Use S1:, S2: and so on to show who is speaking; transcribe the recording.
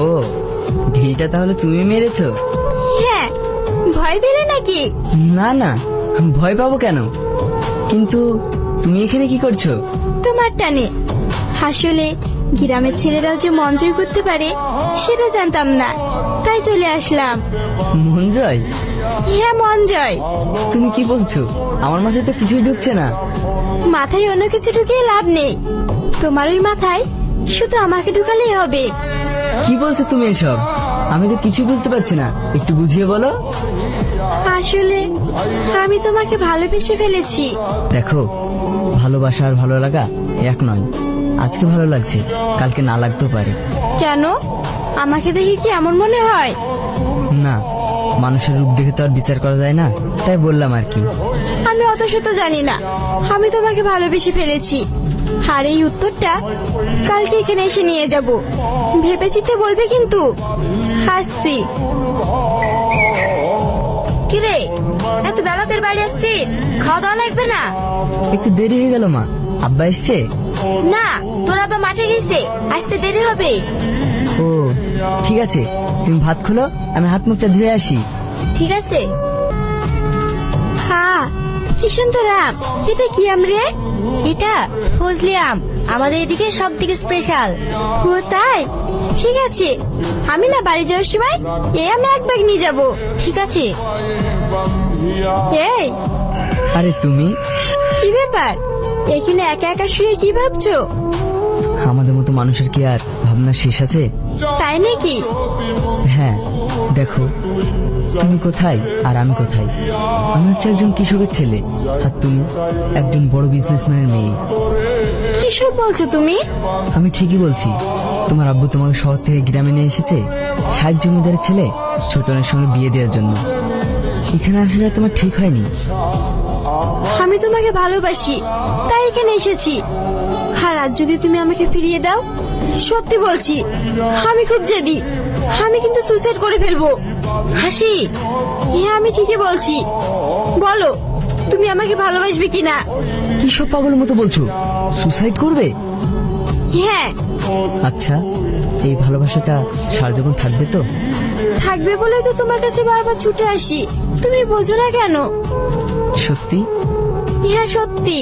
S1: ও, ঢিলটা তাহলে তুমি মেরেছো?
S2: হ্যাঁ, ভয় পেলে নাকি?
S1: না না, ভয় পাবো কেন? কিন্তু তুমি এখানে কি করছো?
S2: তোমার টানে। আসলে গ্রামের ছেলেরাও যে মন জয় করতে পারে সেটা জানতাম না, তাই চলে আসলাম।
S1: মন জয়?
S2: হ্যাঁ, মন জয়।
S1: তুমি কি বলছো? আমার মাথায় তো কিছুই ঢুকছে না।
S2: মাথায় অন্য কিছু ঢুকিয়ে লাভ নেই, তোমার ওই মাথায় শুধু আমাকে ঢুকালেই হবে।
S1: কি বলছো তুমি এসব? আমি তো কিছু বুঝতে পারছি না, একটু বুঝিয়ে বলো।
S2: আসলে আমি তোমাকে ভালোবেসে ফেলেছি।
S1: দেখো, ভালোবাসা আর ভালো লাগা এক নয়। আজকে ভালো লাগছে, কালকে না লাগতেও পারে।
S2: কেন? আমাকে দেখে কি এমন মনে হয়?
S1: না, মানুষের রূপ দেখে তো আর বিচার করা যায় না, তাই বললাম আর কি।
S2: আমি অত শত জানি না, আমি তোমাকে ভালোবেসে ফেলেছি। আর এই উত্তরটা কালকে এখানে এসে নিয়ে যাব। ভেবেচিন্তে বলবে কিন্তু। হাসছি। কিরে, এত বেলাতের বাড়ি আসছিস? খাওয়া দাওয়া লাগবে না?
S1: একটু দেরি হয়ে গেল মা, আব্বা এসছে?
S2: না, তোর আবার মাঠে গেছে, আসতে দেরি হবে।
S1: ও ঠিক আছে, তুমি ভাত খোলো, আমি হাত মুখটা ধুয়ে আসি।
S2: ঠিক আছে। হ্যাঁ, কি সুন্দর আম। এটা কি আম রে? এটা ফজলি আম, আমাদের এদিকে সব থেকে স্পেশাল। ও তাই? ঠিক আছে, আমি না বাড়ি যাওয়ার সময় এই আম এক ব্যাগ নিয়ে যাব। ঠিক আছে। এই,
S1: আরে তুমি
S2: কি ব্যাপার? এখানে একা একা শুয়ে কি ভাবছো?
S1: আমাদের মতো মানুষের কি আর ভাবনা শেষ আছে?
S2: তাই নাকি?
S1: হ্যাঁ, দেখো, তুমি কোথায় আর আমি কোথায়। আমি হচ্ছে একজন কৃষকের ছেলে, আর তুমি একজন বড় বিজনেসম্যানের মেয়ে।
S2: কি সব বলছো তুমি?
S1: আমি ঠিকই বলছি। তোমার আব্বু তোমাকে শহর থেকে গ্রামে নিয়ে এসেছে 60 জমিদারের ছেলে ছোটনের সঙ্গে বিয়ে দেওয়ার জন্য। এখানে আসলে তোমার ঠিক হয়নি।
S2: আমি তোমাকে ভালোবাসি, তাই এখানে এসেছি। আর আজ যদি তুমি আমাকে ফিরিয়ে দাও, সত্যি বলছি আমি খুব জেদি, আমি কিন্তু সুইসাইড করে ফেলবো। হাসি। হ্যাঁ, আমি ঠিকই বলছি। বলো, তুমি আমাকে ভালোবাসবে কিনা?
S1: কি সব পাগলের মতো বলছো? সুসাইড করবে?
S2: হ্যাঁ।
S1: আচ্ছা, এই ভালোবাসাটা সারা জীবন থাকবে তো?
S2: থাকবে বলে তো তোমার কাছে বারবার ছুটে আসি, তুমি বোঝো না কেন?
S1: সত্যি?
S2: হ্যাঁ, সত্যি।